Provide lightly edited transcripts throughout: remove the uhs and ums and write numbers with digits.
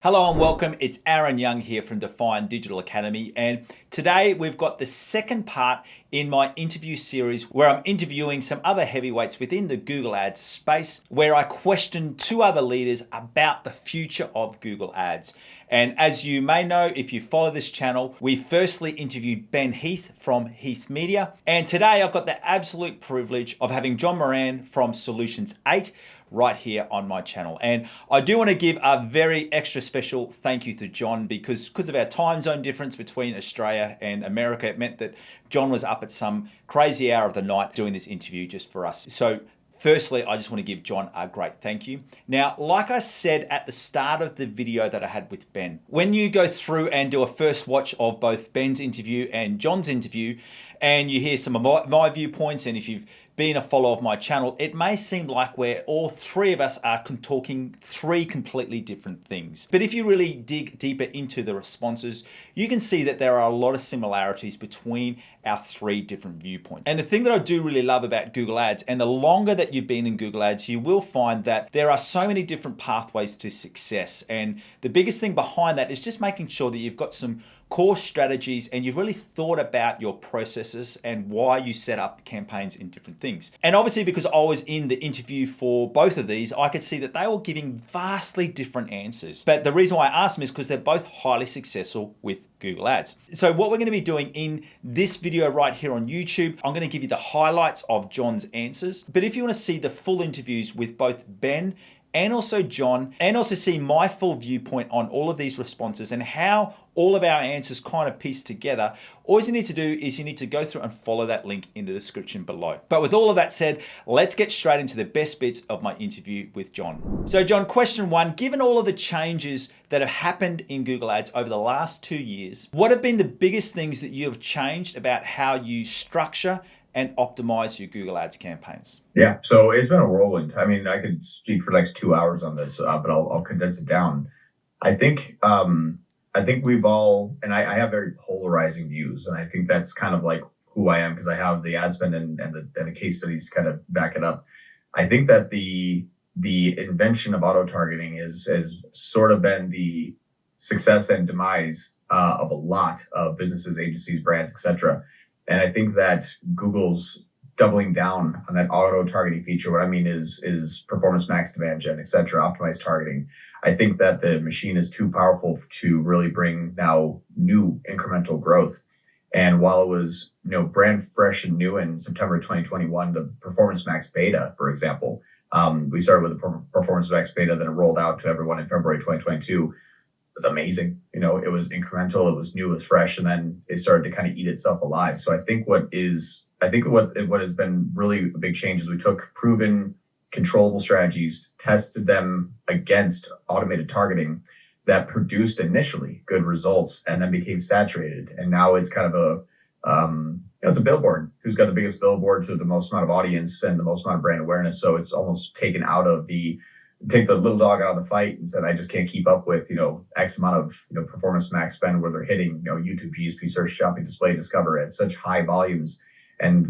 Hello and welcome. It's Aaron Young here from Define Digital Academy, and today we've got the second part in my interview series where I'm interviewing some other heavyweights within the Google Ads space, where I question two other leaders about the future of Google Ads. And as you may know, if you follow this channel, we firstly interviewed Ben Heath from Heath Media, and today I've got the absolute privilege of having John Moran from Solutions 8 right here on my channel. And I do want to give a very extra special thank you to John because of our time zone difference between Australia and America. It meant that John was up at some crazy hour of the night doing this interview just for us. So firstly, I just want to give John a great thank you. Now, like I said at the start of the video that I had with Ben, when you go through and do a first watch of both Ben's interview and John's interview, and you hear some of my viewpoints, and if you've been a follower of my channel, it may seem like we're all three of us are talking three completely different things. But if you really dig deeper into the responses, you can see that there are a lot of similarities between our three different viewpoints. And the thing that I do really love about Google Ads, and the longer that you've been in Google Ads, you will find that there are so many different pathways to success. And the biggest thing behind that is just making sure that you've got some core strategies and you've really thought about your processes and why you set up campaigns in different things. And obviously, because I was in the interview for both of these, I could see that they were giving vastly different answers. But the reason why I asked them is because they're both highly successful with Google Ads. So what we're going to be doing in this video right here on YouTube, I'm going to give you the highlights of John's answers. But if you want to see the full interviews with both Ben and also John, and also see my full viewpoint on all of these responses and how all of our answers kind of piece together, all you need to do is you need to go through and follow that link in the description below. But with all of that said, let's get straight into the best bits of my interview with John. So John, question one, given all of the changes that have happened in Google Ads over the last 2 years, what have been the biggest things that you have changed about how you structure and optimize your Google Ads campaigns? Yeah, so it's been a whirlwind. I mean, I could speak for the next 2 hours on this, but I'll condense it down. I think we've all, and I have very polarizing views, and I think that's kind of like who I am because I have the ad spend and the case studies kind of back it up. I think that the invention of auto targeting has sort of been the success and demise of a lot of businesses, agencies, brands, etc. And I think that Google's doubling down on that auto targeting feature. What I mean is performance max demand gen, et cetera, optimized targeting. I think that the machine is too powerful to really bring now new incremental growth. And while it was, brand fresh and new in September 2021, the performance max beta, for example, we started with the performance max beta, then it rolled out to everyone in February 2022. Was amazing. It was incremental, it was new, it was fresh, and then it started to kind of eat itself alive. So I think what has been really a big change is we took proven controllable strategies, tested them against automated targeting that produced initially good results and then became saturated. And now it's kind of it's a billboard. Who's got the biggest billboard to the most amount of audience and the most amount of brand awareness. So it's almost taken out of take the little dog out of the fight and said, I just can't keep up with, X amount of, performance max spend where they're hitting, YouTube, GSP, search, shopping, display, discover at such high volumes. And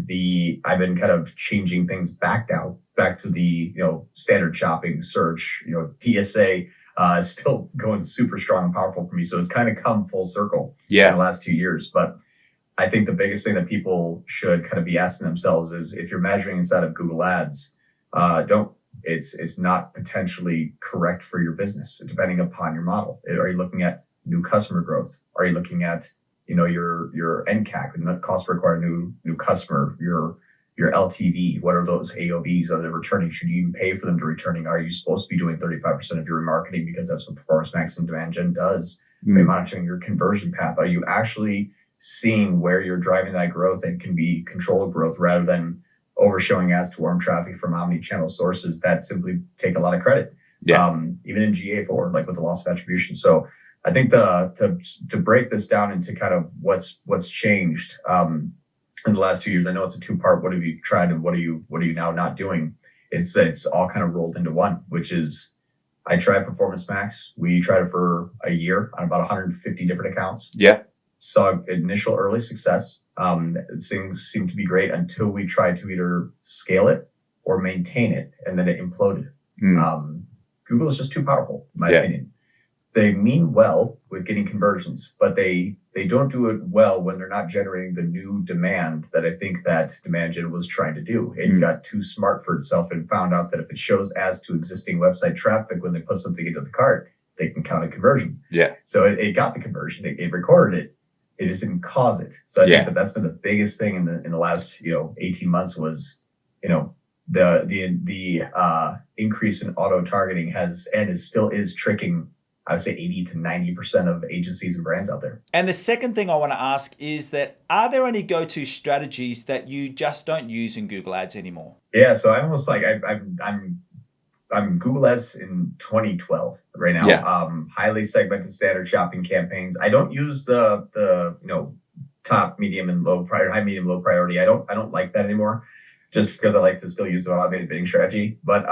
I've been kind of changing things back to the, standard shopping, search, DSA, still going super strong and powerful for me. So it's kind of come full circle in the last 2 years. But I think the biggest thing that people should kind of be asking themselves is if you're measuring inside of Google Ads, it's not potentially correct for your business, depending upon your model. Are you looking at new customer growth? Are you looking at, your NCAC, net cost per acquire new customer, your LTV? What are those AOVs? Are they returning? Should you even pay for them to returning? Are you supposed to be doing 35% of your remarketing because that's what performance max and demand gen does? Are you monitoring your conversion path? Are you actually seeing where you're driving that growth and can be controlled growth rather than overshowing ads to warm traffic from omni-channel sources that simply take a lot of credit, even in GA4, like with the loss of attribution. So I think to break this down into kind of what's changed in the last 2 years, I know it's a two-part. What have you tried and what are you now not doing? It's all kind of rolled into one, which is I tried Performance Max. We tried it for a year on about 150 different accounts. Yeah. Saw initial early success. Things seemed to be great until we tried to either scale it or maintain it, and then it imploded. Google is just too powerful, in my opinion. they mean well with getting conversions, but they don't do it well when they're not generating the new demand that I think that demand gen was trying to do. It got too smart for itself and found out that if it shows as to existing website traffic when they put something into the cart, they can count a conversion. Yeah. So it got the conversion. It recorded it. It just didn't cause it. So I think that that's been the biggest thing in the last 18 months was the increase in auto targeting has and it still is tricking, I would say 80 to 90% of agencies and brands out there. And the second thing I want to ask is that are there any go-to strategies that you just don't use in Google Ads anymore? Yeah, so I almost like I'm Google Ads in 2012 right now. Yeah. Highly segmented standard shopping campaigns. I don't use the top, medium, and low priority, high, medium, low priority. I don't like that anymore, just because I like to still use an automated bidding strategy. But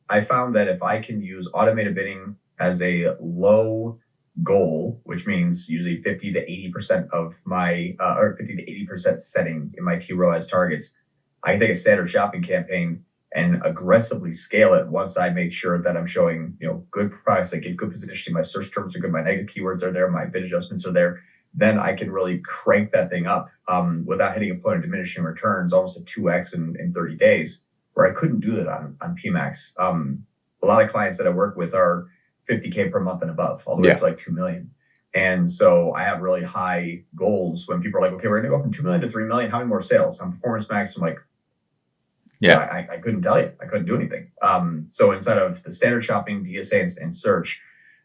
I found that if I can use automated bidding as a low goal, which means usually 50 to 80% of my or 50 to 80% setting in my T row as targets, I can take a standard shopping campaign and aggressively scale it once I make sure that I'm showing good products that get good positioning, my search terms are good, my negative keywords are there, my bid adjustments are there. Then I can really crank that thing up without hitting a point of diminishing returns, almost a 2x in 30 days, where I couldn't do that on PMAX. A lot of clients that I work with are 50K per month and above, all the way up to like 2 million. And so I have really high goals when people are like, okay, we're going to go from 2 million to 3 million. How many more sales? On Performance Max, I'm like, I couldn't tell you. I couldn't do anything. So inside of the standard shopping, DSA, and search,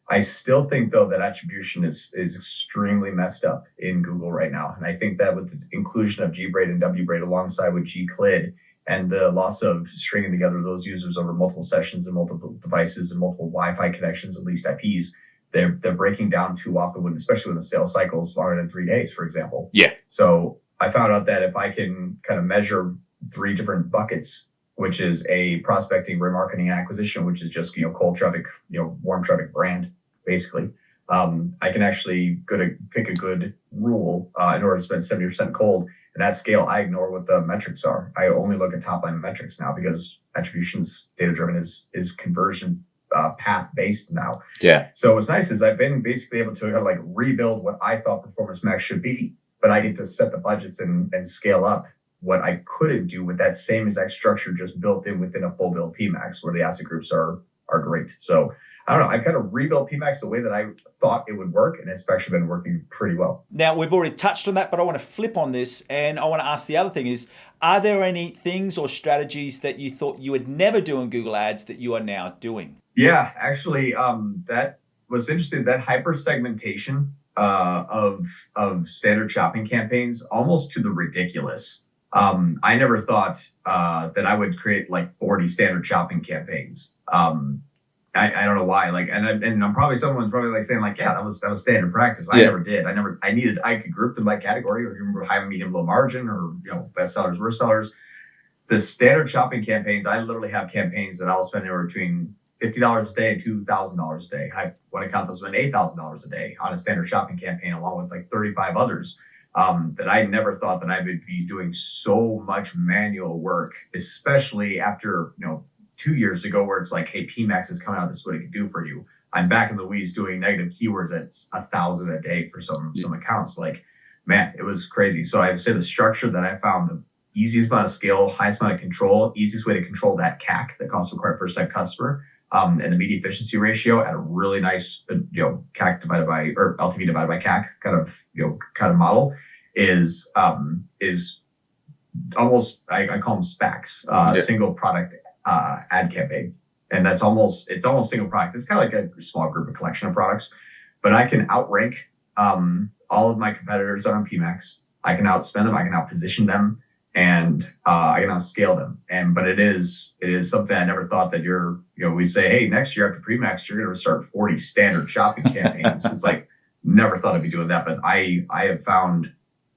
I still think, though, that attribution is extremely messed up in Google right now. And I think that with the inclusion of GBraid and WBraid alongside with GCLID and the loss of stringing together those users over multiple sessions and multiple devices and multiple Wi-Fi connections, at least IPs, they're breaking down too often, especially when the sales cycle is longer than 3 days, for example. Yeah. So I found out that if I can kind of measure 3 different buckets, which is a prospecting, remarketing, acquisition, which is just cold traffic, warm traffic brand, basically. I can actually pick a good rule in order to spend 70% cold. And at scale, I ignore what the metrics are. I only look at top line metrics now because attribution's data driven is conversion path based now. Yeah. So what's nice is I've been basically able to kind of like rebuild what I thought Performance Max should be, but I get to set the budgets and scale up what I couldn't do with that same exact structure just built in within a full build PMAX where the asset groups are great. So I don't know. I kind of rebuilt PMAX the way that I thought it would work, and it's actually been working pretty well. Now, we've already touched on that, but I want to flip on this, and I want to ask the other thing is, are there any things or strategies that you thought you would never do in Google Ads that you are now doing? Yeah, actually, that was interesting. That hyper segmentation of standard shopping campaigns, almost to the ridiculous. I never thought that I would create like 40 standard shopping campaigns. I don't know why. Like, and I'm probably someone's probably like saying like, yeah, that was standard practice. I never did. I could group them by category or high, medium, low margin, or best sellers, worst sellers. The standard shopping campaigns, I literally have campaigns that I'll spend anywhere between $50 a day and $2,000 a day. I want to count those spend $8,000 a day on a standard shopping campaign, along with like 35 others. That I never thought that I would be doing so much manual work, especially after 2 years ago, where it's like, hey, PMAX is coming out. This is what it can do for you. I'm back in the weeds doing negative keywords at 1,000 a day for some accounts. Like, man, it was crazy. So I would say the structure that I found the easiest amount of scale, highest amount of control, easiest way to control that CAC, the cost of acquired first time customer, and the media efficiency ratio at a really nice, CAC divided by, or LTV divided by CAC kind of model is almost, I call them SPACs, single product ad campaign. And it's almost single product. It's kind of like a small group, a collection of products, but I can outrank all of my competitors on PMAX. I can outspend them. I can outposition them, and I can outscale them. But it is something I never thought that we say, hey, next year after PMAX, you're going to start 40 standard shopping campaigns. It's like, never thought I'd be doing that, but I have found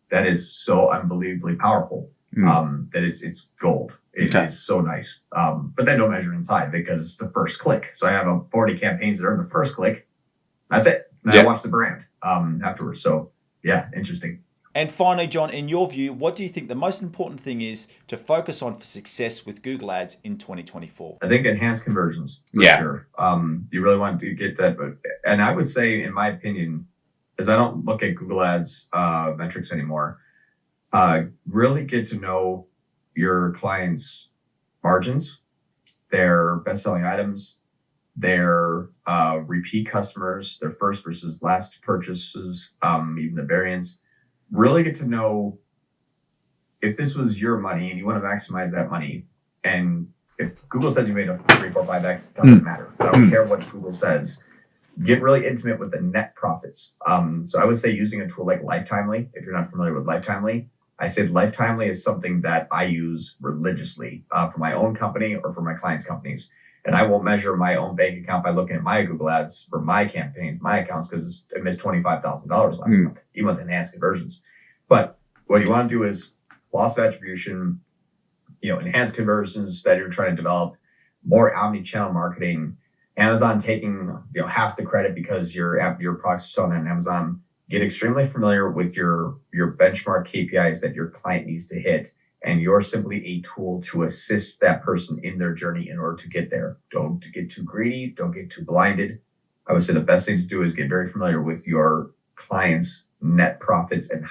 that is so unbelievably powerful. That it's gold. It is so nice. But then don't measure inside because it's the first click. So I have 40 campaigns that are in the first click. That's it. And I watch the brand afterwards. So yeah, interesting. And finally, John, in your view, what do you think the most important thing is to focus on for success with Google Ads in 2024? I think enhanced conversions for sure. You really want to get that, and I would say, in my opinion, as I don't look at Google Ads metrics anymore, really get to know your clients' margins, their best-selling items, their repeat customers, their first versus last purchases, even the variance. Really get to know if this was your money and you want to maximize that money. And if Google says you made a 3, 4, 5x, it doesn't matter. I don't care what Google says. Get really intimate with the net profits. So I would say using a tool like Lifetimely, if you're not familiar with Lifetimely, I said Lifetimely is something that I use religiously for my own company or for my clients' companies. And I won't measure my own bank account by looking at my Google Ads for my campaigns, my accounts, because I missed $25,000 last month, even with enhanced conversions. But what you want to do is loss of attribution, enhanced conversions that you're trying to develop, more omni-channel marketing, Amazon taking half the credit because your products are selling on Amazon. Get extremely familiar with your benchmark KPIs that your client needs to hit. And you're simply a tool to assist that person in their journey in order to get there. Don't get too greedy. Don't get too blinded. I would say the best thing to do is get very familiar with your clients' net profits and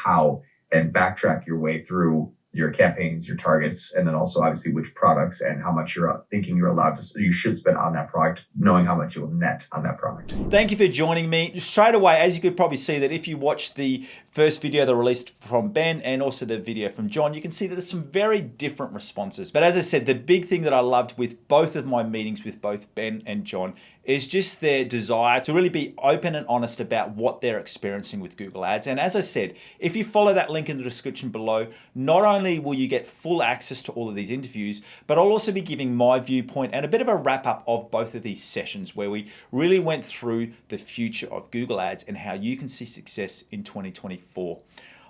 backtrack your way through your campaigns, your targets, and then also obviously which products and how much you're thinking you should spend on that product, knowing how much you'll net on that product. Thank you for joining me. Straight away, as you could probably see, that if you watch the first video that released from Ben and also the video from John, you can see that there's some very different responses. But as I said, the big thing that I loved with both of my meetings with both Ben and John is just their desire to really be open and honest about what they're experiencing with Google Ads. And as I said, if you follow that link in the description below, not only will you get full access to all of these interviews, but I'll also be giving my viewpoint and a bit of a wrap up of both of these sessions where we really went through the future of Google Ads and how you can see success in 2024.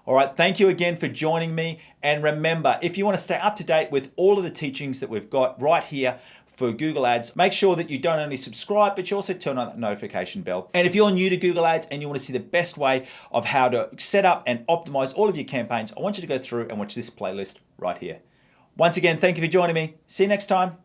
All right, thank you again for joining me. And remember, if you want to stay up to date with all of the teachings that we've got right here for Google Ads, make sure that you don't only subscribe, but you also turn on that notification bell. And if you're new to Google Ads and you want to see the best way of how to set up and optimize all of your campaigns, I want you to go through and watch this playlist right here. Once again, thank you for joining me. See you next time.